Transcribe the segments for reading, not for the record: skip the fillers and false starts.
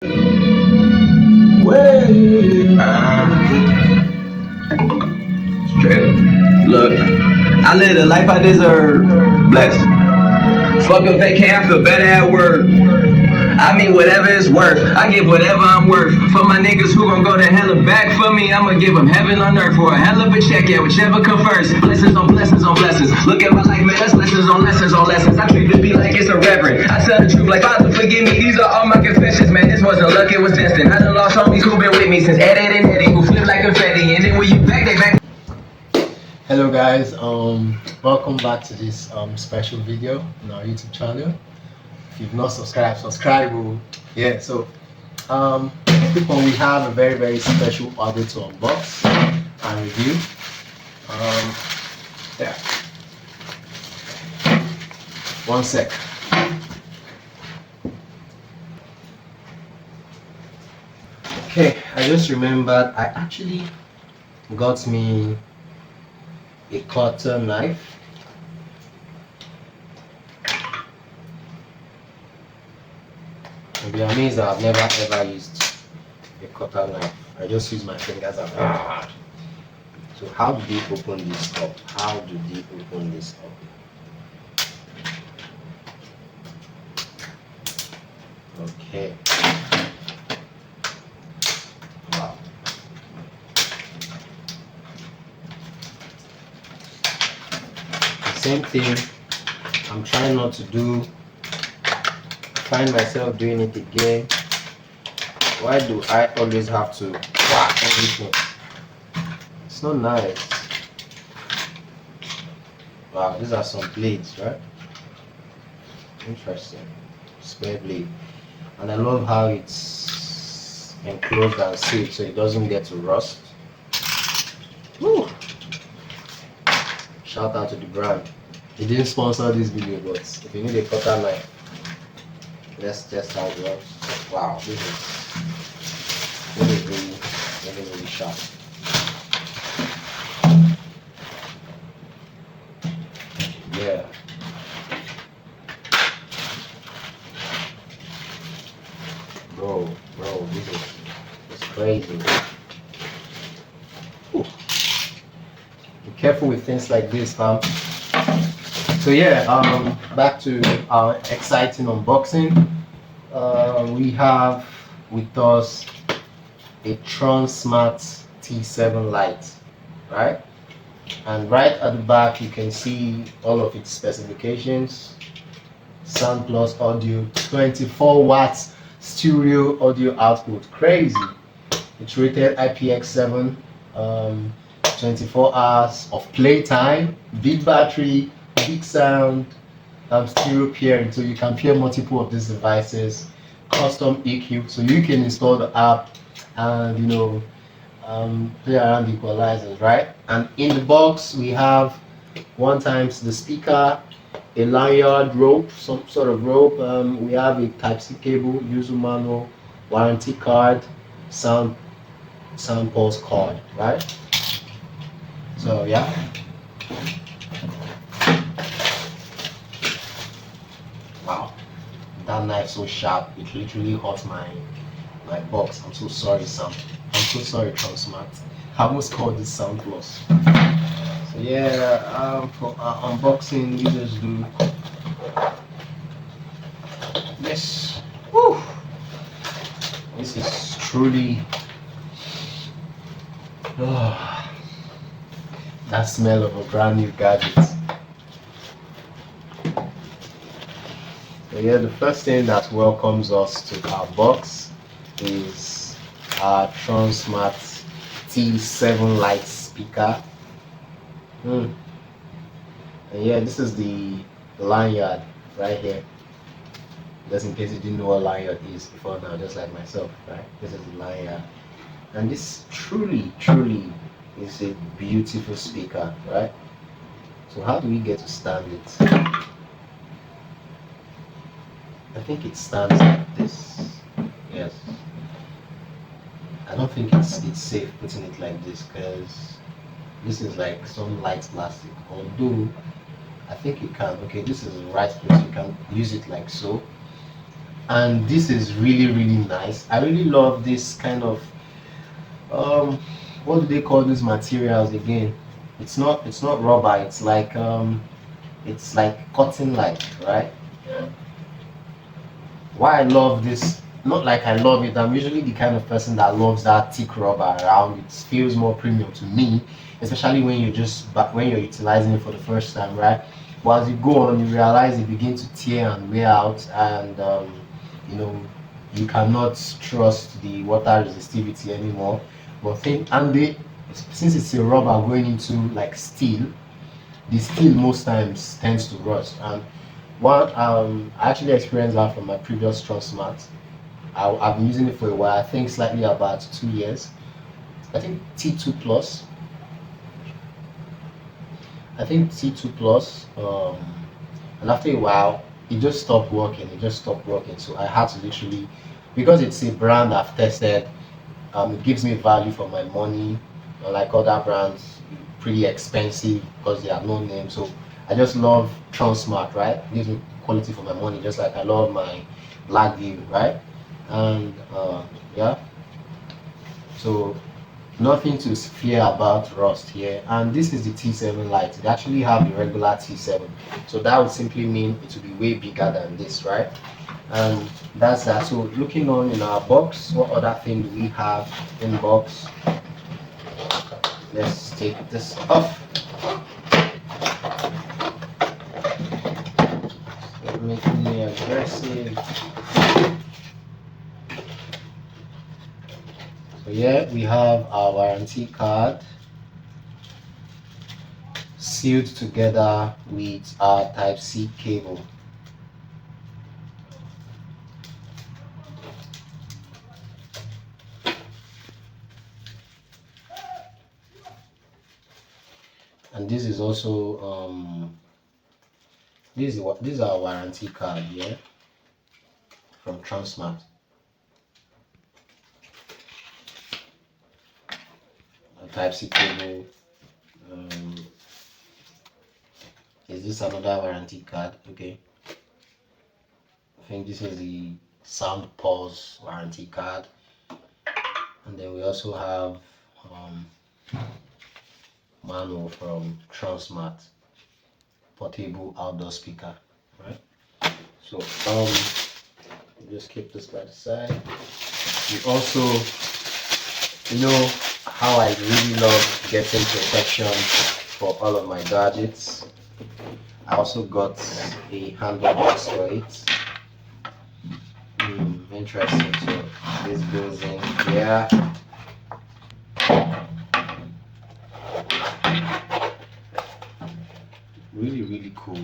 Way. Straight. Look, I live the life I deserve. Bless. Fuck a vacay, I feel better at work. I mean, whatever it's worth, I give whatever I'm worth. For my niggas who gon' go to hell and back for me, I'ma give them heaven on earth for a hell of a check, yeah, whichever come first. Blessings on blessings on blessings. Look at my life, man, that's lessons on lessons on lessons. I treat the beat like it's a reverend. I tell the truth like, Father, forgive me, these are all my confessions, man. This wasn't luck, it was destined. I done lost homies who been with me since Ed and Eddie, who flip like confetti, and then when you back, they back. Hello guys, welcome back to this special video on our YouTube channel. If you've not subscribed, subscribe. Yeah, so people, we have a very special audio to unbox and review. Yeah, one sec. Okay, I just remembered I actually got me a cutter knife. You'll be amazed that I've never ever used a cutter knife. I just use my fingers as well. So how do they open this up? How do they open this up? Okay. Wow. The same thing I'm trying not to do. Find myself doing it again. Why do I always have to whack everything? It's not nice. Wow, these are some blades, right? Interesting. Spare blade. And I love how it's enclosed and sealed so it doesn't get to rust. Woo. Shout out to the brand. They didn't sponsor this video, but if you need a cutter knife, let's test how it works. Wow, this is really sharp. Yeah. Bro, this is crazy. Ooh. Be careful with things like this, fam. So yeah, back to our exciting unboxing. We have with us a Tronsmart T7 Lite, right? And right at the back you can see all of its specifications. Sound plus audio, 24 watts stereo audio output. Crazy. It's rated IPX7, 24 hours of playtime, big battery, big sound, stereo pairing, so you can pair multiple of these devices, custom EQ, so you can install the app and play around the equalizers, right? And in the box we have one times the speaker, a lanyard rope, some sort of rope. We have a Type-C cable, user manual, warranty card, sound pulse card, right? So yeah. Wow, that knife so sharp, it literally hurt my box. I'm so sorry, Sam. I'm so sorry, Tronsmart. I almost called this sound plus. So yeah, for our unboxing, we just do this. Woo. This is truly that smell of a brand new gadget. So yeah, the first thing that welcomes us to our box is our Tronsmart T7 Lite speaker. And yeah, this is the lanyard right here. Just in case you didn't know what lanyard is before now, just like myself, right? This is the lanyard. And this truly is a beautiful speaker, right? So how do we get to stand it? I think it stands like this. Yes. I don't think it's safe putting it like this because this is like some light plastic. Although I think you can. Okay, this is the right place. You can use it like so. and this is really really nice. I really love this kind of um what do they call these materials again? It's not rubber, it's like cotton like, right? Why I love this, not like I love it, I'm usually the kind of person that loves that thick rubber around. It feels more premium to me, especially when when you're utilizing it for the first time, right? But as you go on, you realize it begins to tear and wear out, and you know you cannot trust the water resistivity anymore. But think and they since it's a rubber going into like steel, the steel most times tends to rust. And one I actually experienced that from my previous Tronsmart. I've been using it for a while. I think slightly about 2 years. I think T2 plus. I think T2 plus. And after a while, it just stopped working. It just stopped working. So I had to literally, because it's a brand I've tested. It gives me value for my money. Unlike other brands, pretty expensive because they are no name. So I just love Tronsmart, right? It gives me quality for my money, just like I love my Blackview, right? And yeah, so nothing to fear about rust here. And this is the T7 Lite. They actually have the regular T7, so that would simply mean it will be way bigger than this, right? And that's that. So looking on in our box, what other thing do we have in box? Let's take this off. Stop making me aggressive. So yeah, we have our warranty card sealed together with our Type-C cable. And this is also this is our warranty card here from Tronsmart. A Type-C cable. Um, is this another warranty card? Okay. I think this is the sound pause warranty card. And then we also have manual from Tronsmart portable outdoor speaker, right? So just keep this by the side. We also, how I really love getting protection for all of my gadgets. I also got a handle box for it. Interesting. So this goes in here. Really, really cool.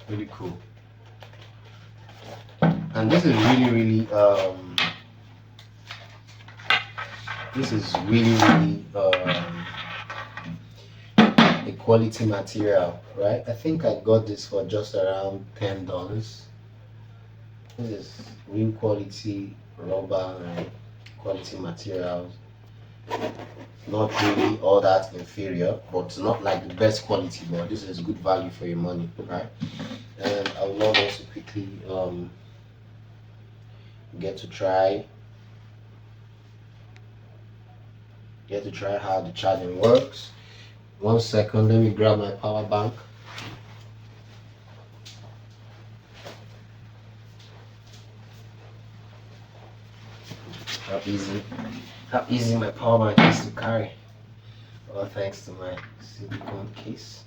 Really cool. And this is really a quality material, right? I think I got this for just around $10. This is real quality rubber and quality materials. Not really all that inferior, but not like the best quality, but this is good value for your money, right? And I would love also quickly get to try how the charging works. 1 second, let me grab my power bank. How easy my power bank is to carry. All thanks to my silicone case.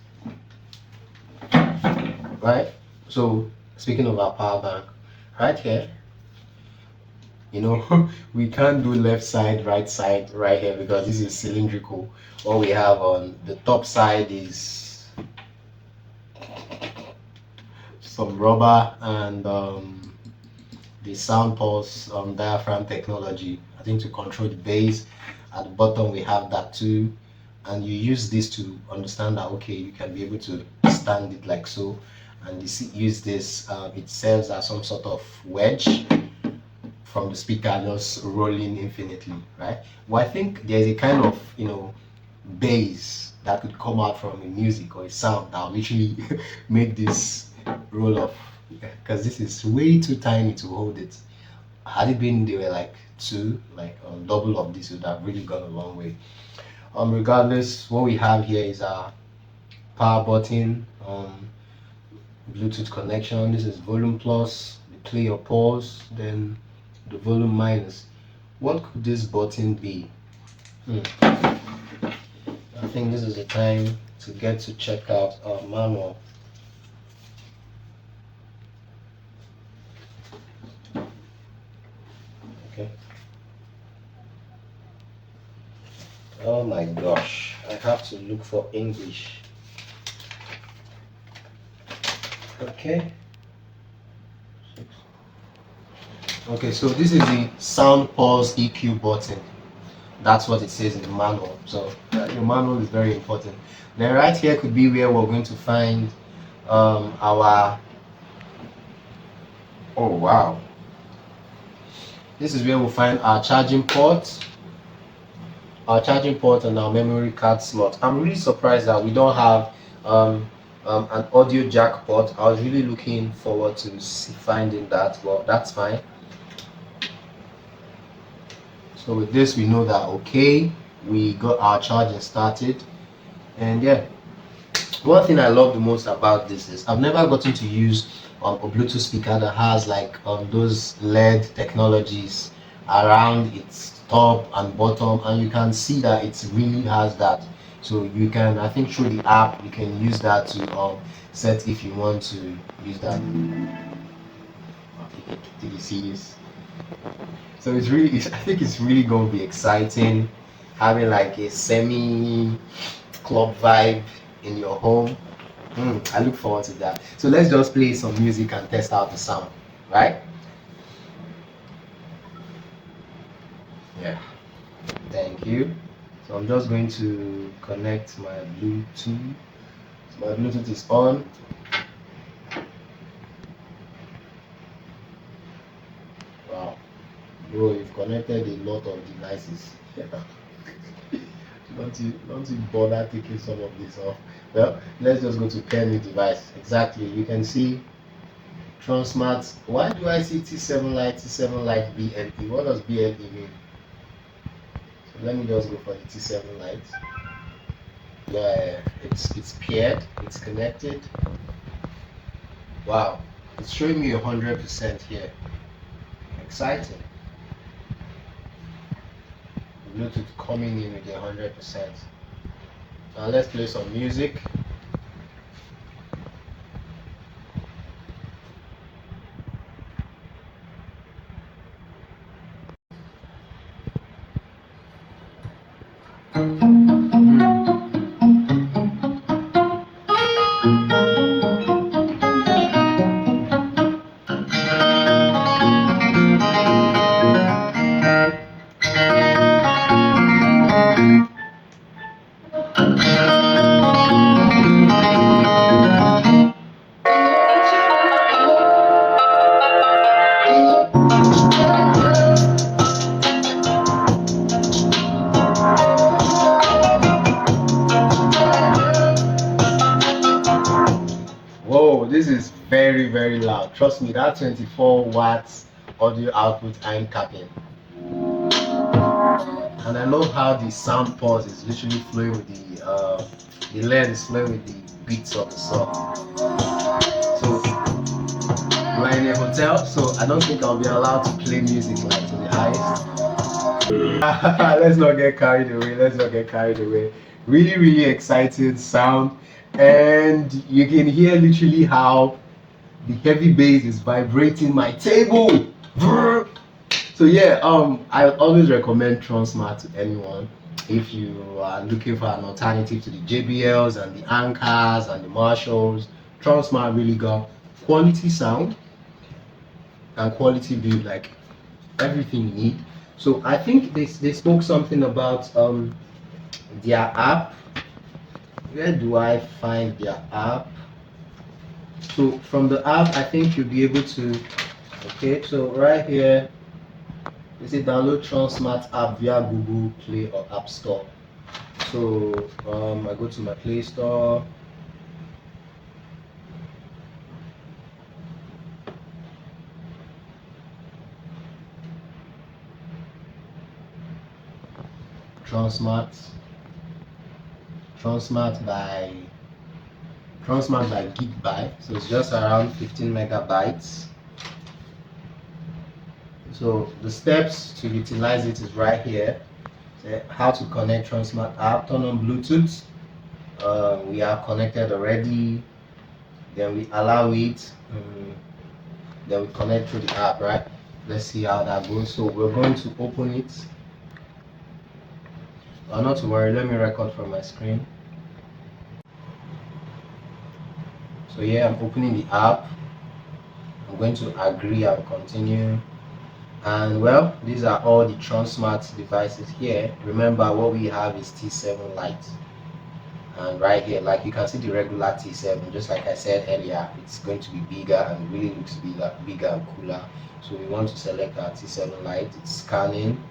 Right? So speaking of our power bank, right here, we can't do left side, right side right here because this is cylindrical. All we have on the top side is some rubber and the sound pulse diaphragm technology, I think, to control the bass. At the bottom we have that too, and you use this to understand that okay, you can be able to stand it like so, and you see, use this, it serves as some sort of wedge from the speaker, just rolling infinitely, right? Well, I think there's a kind of bass that could come out from a music or a sound that will literally make this roll off because this is way too tiny to hold it. Had it been they were like two, like double of this, would have really gone a long way. Regardless, what we have here is our power button, Bluetooth connection. This is volume plus, the play or pause, then the volume minus. What could this button be? I think this is the time to get to check out our manual. Okay. Oh my gosh, I have to look for English. Okay. Okay, so this is the sound pause EQ button. That's what it says in the manual. So your manual is very important. Then right here could be where we're going to find our. Oh wow. This is where we'll find our charging port and our memory card slot. I'm really surprised that we don't have an audio jack port. I was really looking forward to finding that, but that's fine. So with this, we know that okay, we got our charging started, and yeah. One thing I love the most about this is I've never gotten to use a Bluetooth speaker that has like those LED technologies around its top and bottom, and you can see that it really has that. So you can, I think, through the app, you can use that to set if you want to use that. Did you see this? So it's really, I think it's really going to be exciting having like a semi club vibe in your home. I look forward to that. So let's just play some music and test out the sound, right? Yeah. Thank you. So I'm just going to connect my Bluetooth. So my Bluetooth is on. Wow. Bro, you've connected a lot of devices. Don't you bother taking some of this off. Well, let's just go to pair new device. Exactly. You can see Tronsmart. Why do I see T7 Lite, T7 Lite BLE? What does BLE mean? So let me just go for the T7 Lite. Yeah, it's paired, it's connected. Wow, it's showing me 100% here. Exciting. Bluetooth coming in with 100%. Now let's play some music. Whoa, this is very, very loud. Trust me, that 24 watts audio output I'm capping. And I love how the sound pause is literally flowing with the LED is flowing with the beats of the song. So we're in a hotel, so I don't think I'll be allowed to play music like to the highest. Let's not get carried away. Let's not get carried away. Really, really excited sound, and you can hear literally how the heavy bass is vibrating my table. So yeah, I always recommend Tronsmart to anyone if you are looking for an alternative to the JBLs and the Anchors and the Marshalls. Tronsmart really got quality sound and quality build, like everything you need. So I think they spoke something about their app. Where do I find their app? So from the app, I think you'll be able to. Okay, so right here, you say download Tronsmart app via Google Play or App Store. So I go to my Play Store. Tronsmart. Tronsmart by Gigabyte. So it's just around 15 megabytes. So the steps to utilize it is right here. How to connect Tronsmart app, turn on Bluetooth. We are connected already. Then we allow it. Then we connect through the app, right? Let's see how that goes. So we're going to open it. Not to worry, let me record from my screen. So yeah, I'm opening the app. I'm going to agree and continue. And well, these are all the Tronsmart devices here. Remember, what we have is T7 Lite. And right here, like you can see the regular T7, just like I said earlier, it's going to be bigger and really looks bigger and cooler. So we want to select our T7 Lite. It's scanning,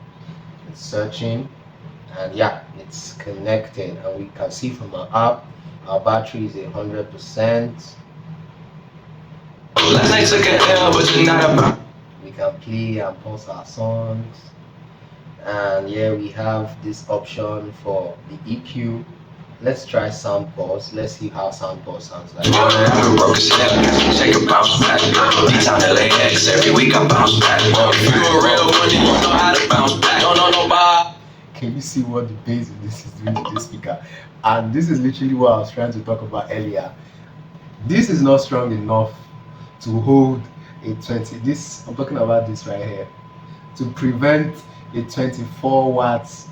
it's searching, and yeah, it's connected. And we can see from our app, our battery is 100%. Last night took an L, but you're not about. We can play and pause our songs. And yeah, we have this option for the EQ. Let's try sound pause. Let's see how sound pause sounds like. I'm broke as hell, shake a bounce back. D-Town LAX, every week I bounce back. If you a real one, you know how to bounce back. Don't know nobody. Can you see what the bass in this is doing to this speaker? And this is literally what I was trying to talk about earlier. This is not strong enough to hold a 20. This I'm talking about this right here to prevent a 24 watts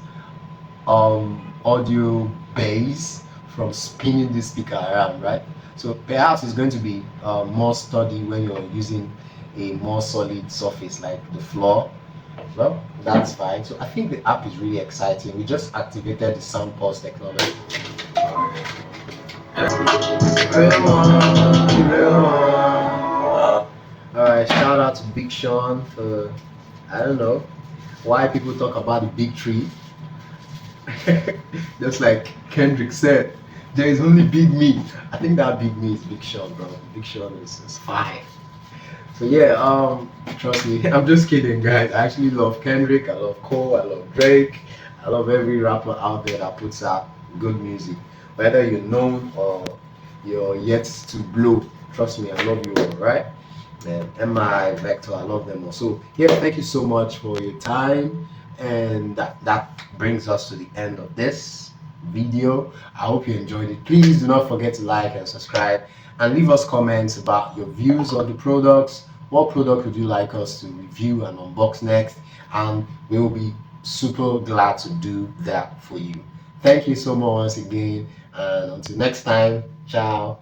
audio bass from spinning this speaker around, right? So perhaps it's going to be more sturdy when you're using a more solid surface like the floor. Well, that's fine. So I think the app is really exciting. We just activated the sound pause technology. Alright, shout out to Big Sean for, I don't know why people talk about the big tree. Just like Kendrick said, there is only big me. I think that big me is Big Sean, bro. Big Sean is fine. So yeah, trust me, I'm just kidding, guys. I actually love Kendrick, I love Cole, I love Drake, I love every rapper out there that puts out good music. Whether you're known or you're yet to blow, trust me, I love you all, right? And MI, Vector, I love them all. So yeah, thank you so much for your time. And that brings us to the end of this video. I hope you enjoyed it. Please do not forget to like and subscribe and leave us comments about your views on the products. What product would you like us to review and unbox next? And we will be super glad to do that for you. Thank you so much once again, and until next time, ciao.